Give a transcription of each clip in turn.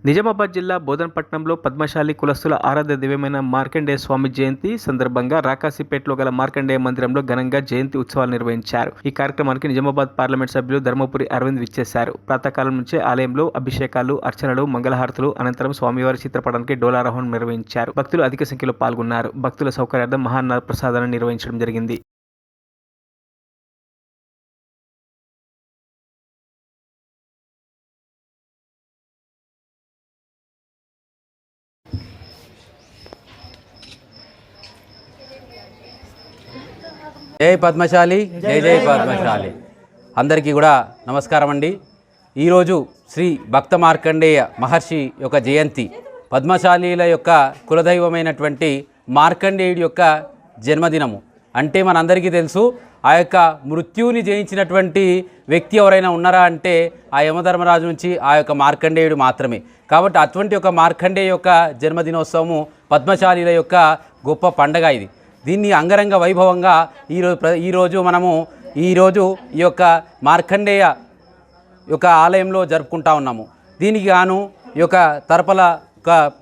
నిజామాబాద్ జిల్లా బోధనపట్నంలో పద్మశాలి కులస్తుల ఆరాధ్య దివ్యమైన మార్కండేయ స్వామి జయంతి సందర్భంగా రాకాసిపేటలో గల మార్కండేయ మందిరంలో ఘనంగా జయంతి ఉత్సవాలు నిర్వహించారు. ఈ కార్యక్రమానికి నిజామాబాద్ పార్లమెంట్ సభ్యులు ధర్మపురి అరవింద్ విచ్చేశారు. ప్రాతకాలం నుంచే ఆలయంలో అభిషేకాలు, అర్చనలు, మంగళహారతులు అనంతరం స్వామివారి చిత్రపటానికి డోలారోహణం నిర్వహించారు. భక్తులు అధిక సంఖ్యలో పాల్గొన్నారు. భక్తుల సౌకర్యార్థం మహాన్న ప్రసాదాన్ని నిర్వహించడం జరిగింది. జై పద్మశాలి, జై జై పద్మశాలి. అందరికీ కూడా నమస్కారం అండి. ఈరోజు శ్రీ భక్త మార్కండేయ మహర్షి యొక్క జయంతి, పద్మశాలీల యొక్క కులదైవమైనటువంటి మార్కండేయుడి యొక్క జన్మదినము. అంటే మనందరికీ తెలుసు, ఆ యొక్క మృత్యువుని జయించినటువంటి వ్యక్తి ఎవరైనా ఉన్నారా అంటే ఆ యమధర్మరాజు నుంచి ఆ యొక్క మార్కండేయుడు మాత్రమే. కాబట్టి అటువంటి యొక్క మార్కండేయ యొక్క జన్మదినోత్సవము పద్మశాలీల యొక్క గొప్ప పండగ ఇది. దీన్ని అంగరంగ వైభవంగా ఈరోజు ఈ యొక్క మార్కండేయ యొక్క ఆలయంలో జరుపుకుంటా ఉన్నాము. దీనికి గాను ఈ యొక్క తరపల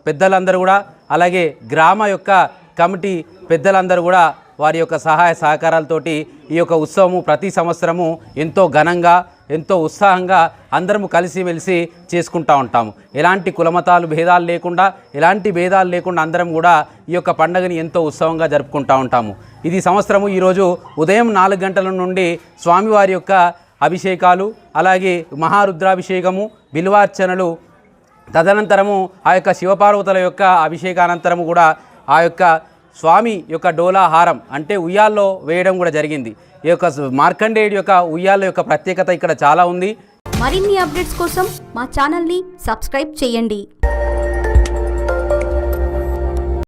పెద్దలందరూ కూడా, అలాగే గ్రామ యొక్క కమిటీ పెద్దలందరూ కూడా వారి యొక్క సహాయ సహకారాలతోటి ఈ యొక్క ఉత్సవము ప్రతి సంవత్సరము ఎంతో ఘనంగా, ఎంతో ఉత్సాహంగా అందరము కలిసిమెలిసి చేసుకుంటూ ఉంటాము. ఎలాంటి కులమతాలు భేదాలు లేకుండా అందరం కూడా ఈ యొక్క పండుగని ఎంతో ఉత్సవంగా జరుపుకుంటూ ఉంటాము. ఇది సంవత్సరము ఈరోజు ఉదయం 4 గంటల నుండి స్వామివారి యొక్క అభిషేకాలు, అలాగే మహారుద్రాభిషేకము, బిల్వార్చనలు, తదనంతరము ఆ యొక్క శివపార్వతుల యొక్క అభిషేకానంతరము కూడా ఆ యొక్క స్వామి యొక్క డోలాహారం అంటే ఉయ్యాల్లో వేయడం కూడా జరిగింది. ఈ యొక్క మార్కండేయుడి యొక్క ఉయ్యాల యొక్క ప్రత్యేకత ఇక్కడ చాలా ఉంది. మరిన్ని అప్డేట్స్ కోసం మా ఛానల్ని సబ్స్క్రైబ్ చేయండి.